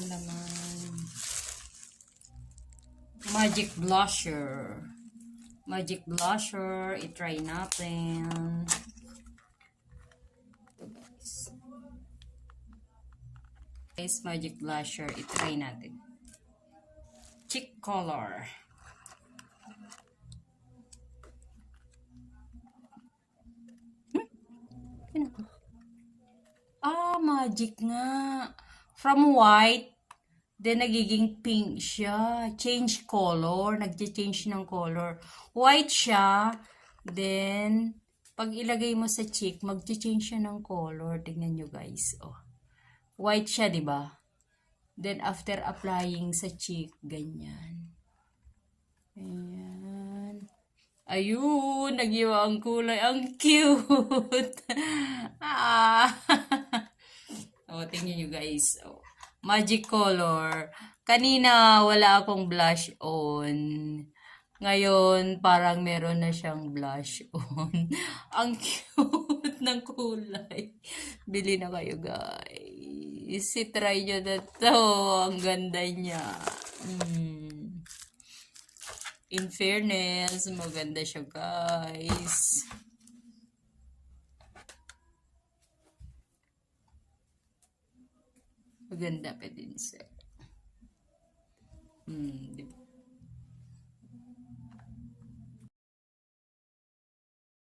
naman. Magic blusher. Magic blusher. I-try natin. Ito guys, magic blusher. I-try natin. Cheek color. Magic nga. From white, then nagiging pink siya. Change color. Nag-change ng color. White siya. Then, pag ilagay mo sa cheek, mag-change siya ng color. Tingnan nyo guys. Oh. White siya, di ba? Then, after applying sa cheek, ganyan. Ayan. Ayun, nag-iwa ang kulay. Ang cute! Oh, tingnan nyo guys. Oh, magic color. Kanina, wala akong blush on. Ngayon, parang meron na siyang blush on. Ang cute ng kulay. Bili na kayo guys. I-try nyo na to. Ang ganda niya. In fairness, maganda siya guys. Maganda pa din siya.